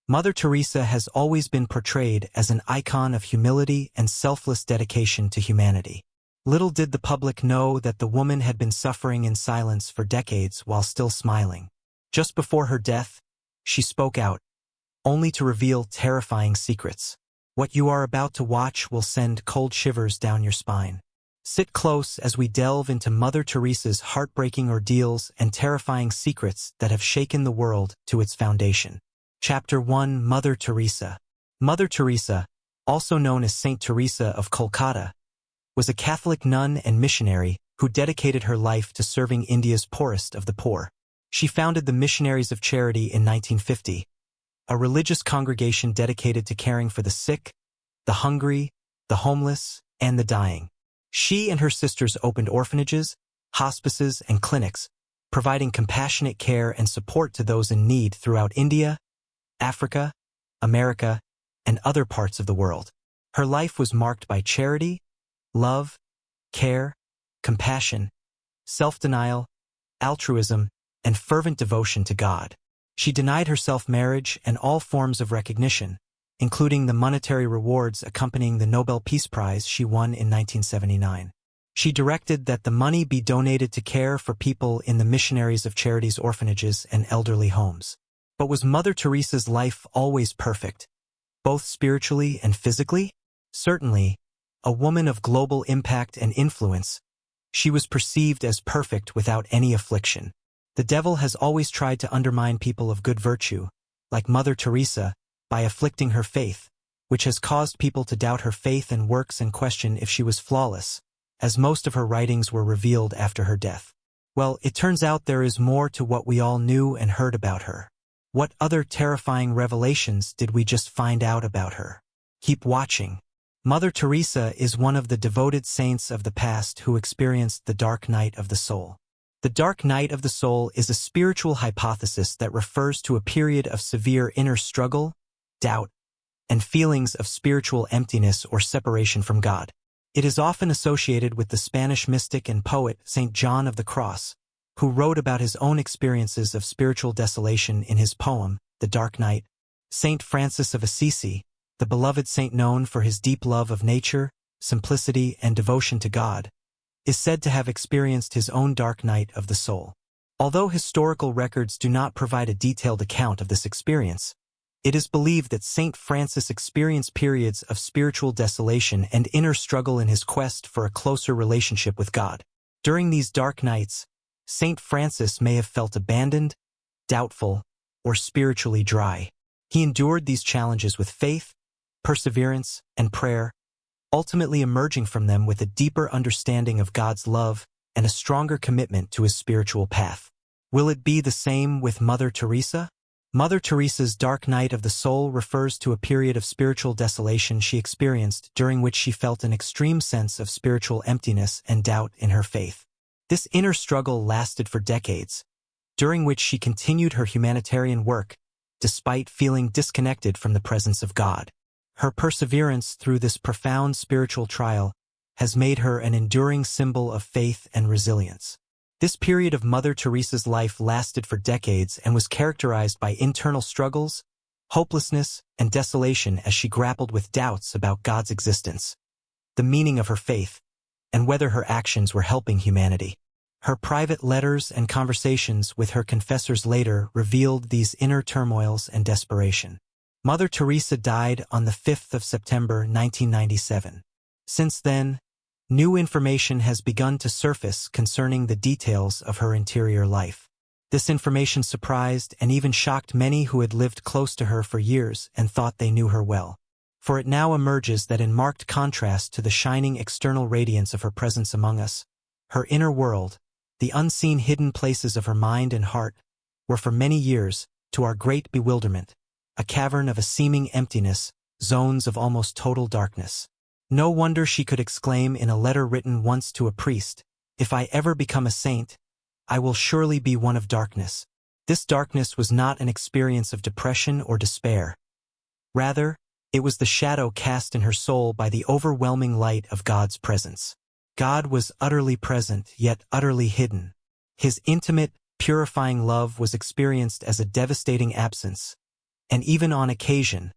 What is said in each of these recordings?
Mother Teresa has always been portrayed as an icon of humility and selfless dedication to humanity. Little did the public know that the woman had been suffering in silence for decades while still smiling. Just before her death, she spoke out, only to reveal terrifying secrets. What you are about to watch will send cold shivers down your spine. Sit close as we delve into Mother Teresa's heartbreaking ordeals and terrifying secrets that have shaken the world to its foundation. Chapter 1: Mother Teresa. Mother Teresa, also known as Saint Teresa of Calcutta, was a Catholic nun and missionary who dedicated her life to serving India's poorest of the poor. She founded the Missionaries of Charity in 1950, a religious congregation dedicated to caring for the sick, the hungry, the homeless, and the dying. She and her sisters opened orphanages, hospices, and clinics, providing compassionate care and support to those in need throughout India, Africa, America, and other parts of the world. Her life was marked by charity, love, care, compassion, self-denial, altruism, and fervent devotion to God. She denied herself marriage and all forms of recognition, including the monetary rewards accompanying the Nobel Peace Prize she won in 1979. She directed that the money be donated to care for people in the Missionaries of Charity's orphanages and elderly homes. But was Mother Teresa's life always perfect, both spiritually and physically? Certainly, a woman of global impact and influence, she was perceived as perfect without any affliction. The devil has always tried to undermine people of good virtue, like Mother Teresa, by afflicting her faith, which has caused people to doubt her faith and works and question if she was flawless, as most of her writings were revealed after her death. Well, it turns out there is more to what we all knew and heard about her. What other terrifying revelations did we just find out about her? Keep watching. Mother Teresa is one of the devoted saints of the past who experienced the dark night of the soul. The dark night of the soul is a spiritual hypothesis that refers to a period of severe inner struggle, doubt, and feelings of spiritual emptiness or separation from God. It is often associated with the Spanish mystic and poet Saint John of the Cross, who wrote about his own experiences of spiritual desolation in his poem, The Dark Night. Saint Francis of Assisi, the beloved saint known for his deep love of nature, simplicity, and devotion to God, is said to have experienced his own dark night of the soul. Although historical records do not provide a detailed account of this experience, it is believed that Saint Francis experienced periods of spiritual desolation and inner struggle in his quest for a closer relationship with God. During these dark nights, Saint Francis may have felt abandoned, doubtful, or spiritually dry. He endured these challenges with faith, perseverance, and prayer, ultimately emerging from them with a deeper understanding of God's love and a stronger commitment to his spiritual path. Will it be the same with Mother Teresa? Mother Teresa's dark night of the soul refers to a period of spiritual desolation she experienced during which she felt an extreme sense of spiritual emptiness and doubt in her faith. This inner struggle lasted for decades, during which she continued her humanitarian work, despite feeling disconnected from the presence of God. Her perseverance through this profound spiritual trial has made her an enduring symbol of faith and resilience. This period of Mother Teresa's life lasted for decades and was characterized by internal struggles, hopelessness, and desolation as she grappled with doubts about God's existence, the meaning of her faith, and whether her actions were helping humanity. Her private letters and conversations with her confessors later revealed these inner turmoils and desperation. Mother Teresa died on the 5th of September 1997. Since then, new information has begun to surface concerning the details of her interior life. This information surprised and even shocked many who had lived close to her for years and thought they knew her well. For it now emerges that in marked contrast to the shining external radiance of her presence among us, her inner world, the unseen hidden places of her mind and heart, were for many years, to our great bewilderment, a cavern of a seeming emptiness, zones of almost total darkness. No wonder she could exclaim in a letter written once to a priest, "If I ever become a saint, I will surely be one of darkness." This darkness was not an experience of depression or despair. Rather, it was the shadow cast in her soul by the overwhelming light of God's presence. God was utterly present, yet utterly hidden. His intimate, purifying love was experienced as a devastating absence, and even on occasion,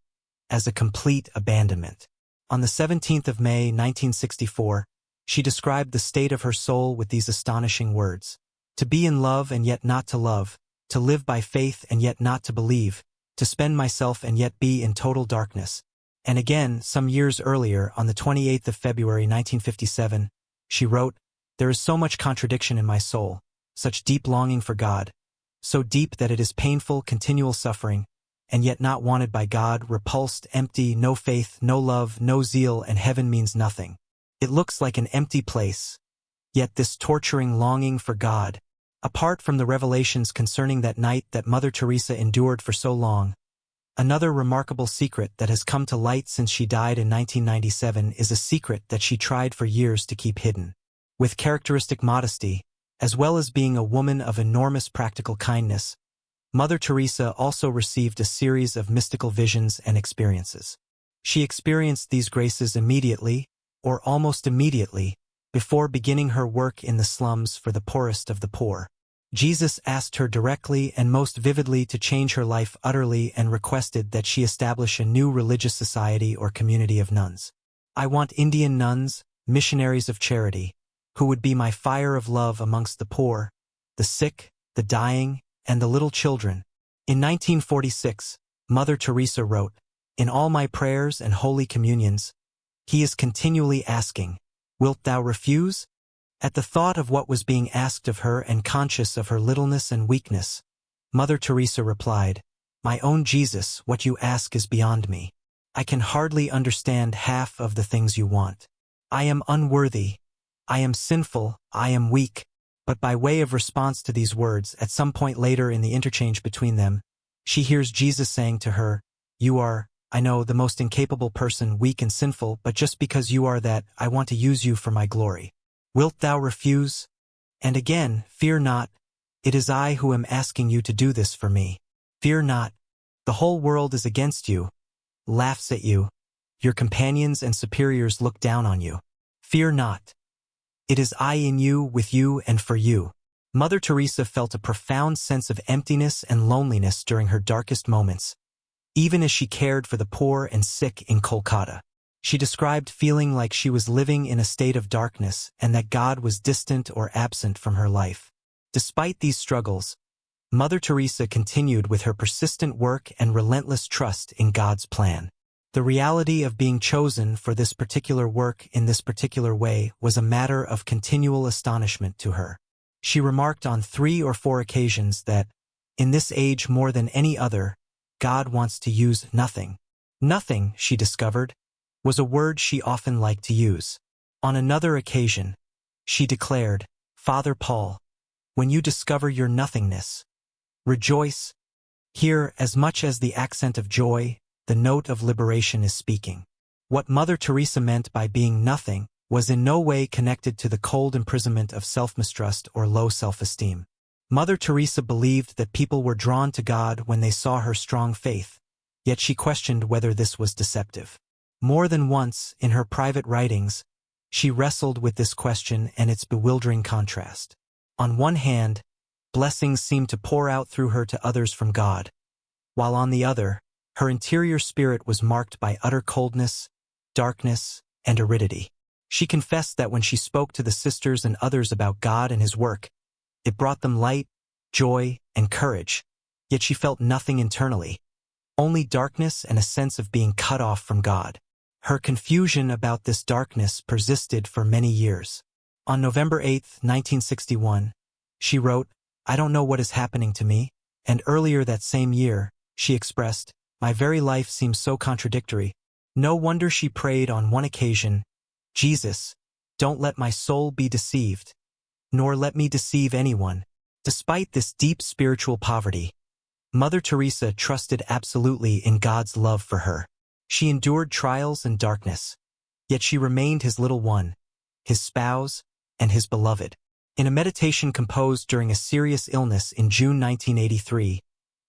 as a complete abandonment. On the 17th of May, 1964, she described the state of her soul with these astonishing words: "To be in love and yet not to love, to live by faith and yet not to believe, to spend myself and yet be in total darkness." And again, some years earlier, on the 28th of February, 1957, she wrote, "There is so much contradiction in my soul, such deep longing for God, so deep that it is painful, continual suffering, and yet not wanted by God, repulsed, empty, no faith, no love, no zeal, and heaven means nothing. It looks like an empty place. Yet this torturing longing for God, apart from the revelations concerning that night that Mother Teresa endured for so long, another remarkable secret that has come to light since she died in 1997 is a secret that she tried for years to keep hidden. With characteristic modesty, as well as being a woman of enormous practical kindness, Mother Teresa also received a series of mystical visions and experiences. She experienced these graces immediately, or almost immediately, before beginning her work in the slums for the poorest of the poor. Jesus asked her directly and most vividly to change her life utterly and requested that she establish a new religious society or community of nuns. "I want Indian nuns, missionaries of charity, who would be my fire of love amongst the poor, the sick, the dying, and the little children." In 1946, Mother Teresa wrote, "In all my prayers and holy communions, he is continually asking, 'Wilt thou refuse?'" At the thought of what was being asked of her and conscious of her littleness and weakness, Mother Teresa replied, "My own Jesus, what you ask is beyond me. I can hardly understand half of the things you want. I am unworthy, I am sinful, I am weak." But by way of response to these words, at some point later in the interchange between them, she hears Jesus saying to her, "You are, I know, the most incapable person, weak and sinful, but just because you are that, I want to use you for my glory. Wilt thou refuse?" And again, "Fear not, it is I who am asking you to do this for me. Fear not, the whole world is against you, laughs at you, your companions and superiors look down on you. Fear not. It is I in you, with you, and for you." Mother Teresa felt a profound sense of emptiness and loneliness during her darkest moments, even as she cared for the poor and sick in Kolkata. She described feeling like she was living in a state of darkness and that God was distant or absent from her life. Despite these struggles, Mother Teresa continued with her persistent work and relentless trust in God's plan. The reality of being chosen for this particular work in this particular way was a matter of continual astonishment to her. She remarked on 3 or 4 occasions that, in this age more than any other, God wants to use nothing. Nothing, she discovered, was a word she often liked to use. On another occasion, she declared, "Father Paul, when you discover your nothingness, rejoice." Here, as much as the accent of joy, the note of liberation is speaking. What Mother Teresa meant by being nothing was in no way connected to the cold imprisonment of self-mistrust or low self-esteem. Mother Teresa believed that people were drawn to God when they saw her strong faith, yet she questioned whether this was deceptive. More than once, in her private writings, she wrestled with this question and its bewildering contrast. On one hand, blessings seemed to pour out through her to others from God, while on the other, her interior spirit was marked by utter coldness, darkness, and aridity. She confessed that when she spoke to the sisters and others about God and his work, it brought them light, joy, and courage, yet she felt nothing internally, only darkness and a sense of being cut off from God. Her confusion about this darkness persisted for many years. On November 8, 1961, she wrote, "I don't know what is happening to me," and earlier that same year, she expressed, "My very life seems so contradictory." No wonder she prayed on one occasion, "Jesus, don't let my soul be deceived, nor let me deceive anyone." Despite this deep spiritual poverty, Mother Teresa trusted absolutely in God's love for her. She endured trials and darkness, yet she remained his little one, his spouse, and his beloved. In a meditation composed during a serious illness in June 1983,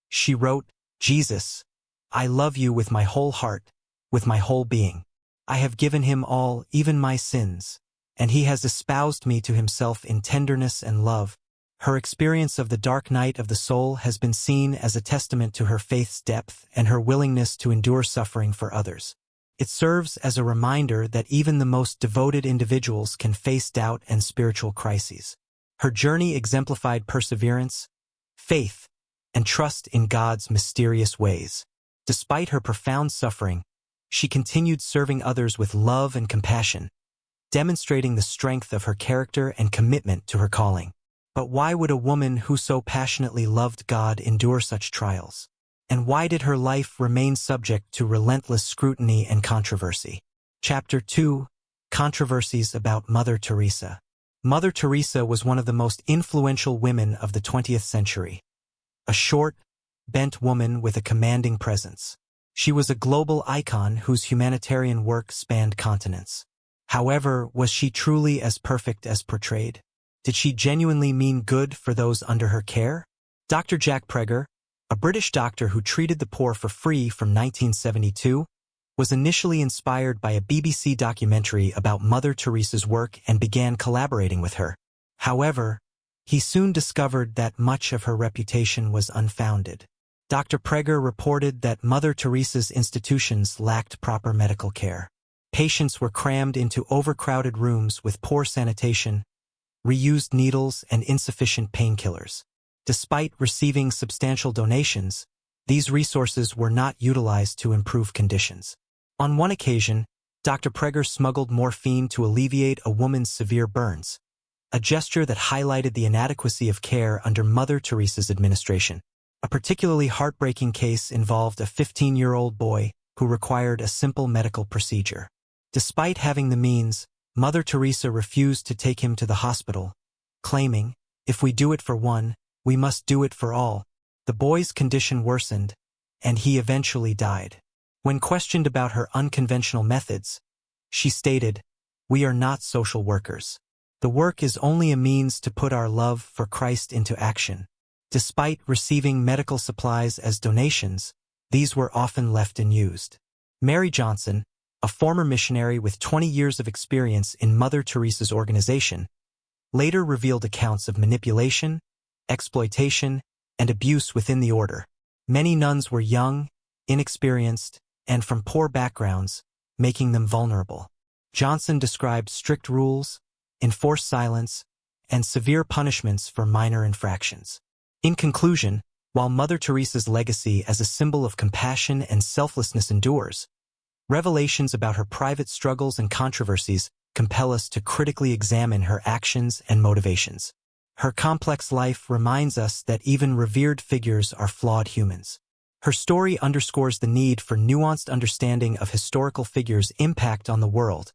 she wrote, "Jesus, I love you with my whole heart, with my whole being. I have given him all, even my sins, and he has espoused me to himself in tenderness and love. Her experience of the dark night of the soul has been seen as a testament to her faith's depth and her willingness to endure suffering for others. It serves as a reminder that even the most devoted individuals can face doubt and spiritual crises. Her journey exemplified perseverance, faith, and trust in God's mysterious ways. Despite her profound suffering, she continued serving others with love and compassion, demonstrating the strength of her character and commitment to her calling. But why would a woman who so passionately loved God endure such trials? And why did her life remain subject to relentless scrutiny and controversy? Chapter 2: Controversies about Mother Teresa. Mother Teresa was one of the most influential women of the 20th century. A short, bent woman with a commanding presence. She was a global icon whose humanitarian work spanned continents. However, was she truly as perfect as portrayed? Did she genuinely mean good for those under her care? Dr. Jack Prager, a British doctor who treated the poor for free from 1972, was initially inspired by a BBC documentary about Mother Teresa's work and began collaborating with her. However, he soon discovered that much of her reputation was unfounded. Dr. Prager reported that Mother Teresa's institutions lacked proper medical care. Patients were crammed into overcrowded rooms with poor sanitation, reused needles, and insufficient painkillers. Despite receiving substantial donations, these resources were not utilized to improve conditions. On one occasion, Dr. Prager smuggled morphine to alleviate a woman's severe burns, a gesture that highlighted the inadequacy of care under Mother Teresa's administration. A particularly heartbreaking case involved a 15-year-old boy who required a simple medical procedure. Despite having the means, Mother Teresa refused to take him to the hospital, claiming, "If we do it for one, we must do it for all." The boy's condition worsened, and he eventually died. When questioned about her unconventional methods, she stated, "We are not social workers. The work is only a means to put our love for Christ into action." Despite receiving medical supplies as donations, these were often left unused. Mary Johnson, a former missionary with 20 years of experience in Mother Teresa's organization, later revealed accounts of manipulation, exploitation, and abuse within the order. Many nuns were young, inexperienced, and from poor backgrounds, making them vulnerable. Johnson described strict rules, enforced silence, and severe punishments for minor infractions. In conclusion, while Mother Teresa's legacy as a symbol of compassion and selflessness endures, revelations about her private struggles and controversies compel us to critically examine her actions and motivations. Her complex life reminds us that even revered figures are flawed humans. Her story underscores the need for nuanced understanding of historical figures' impact on the world,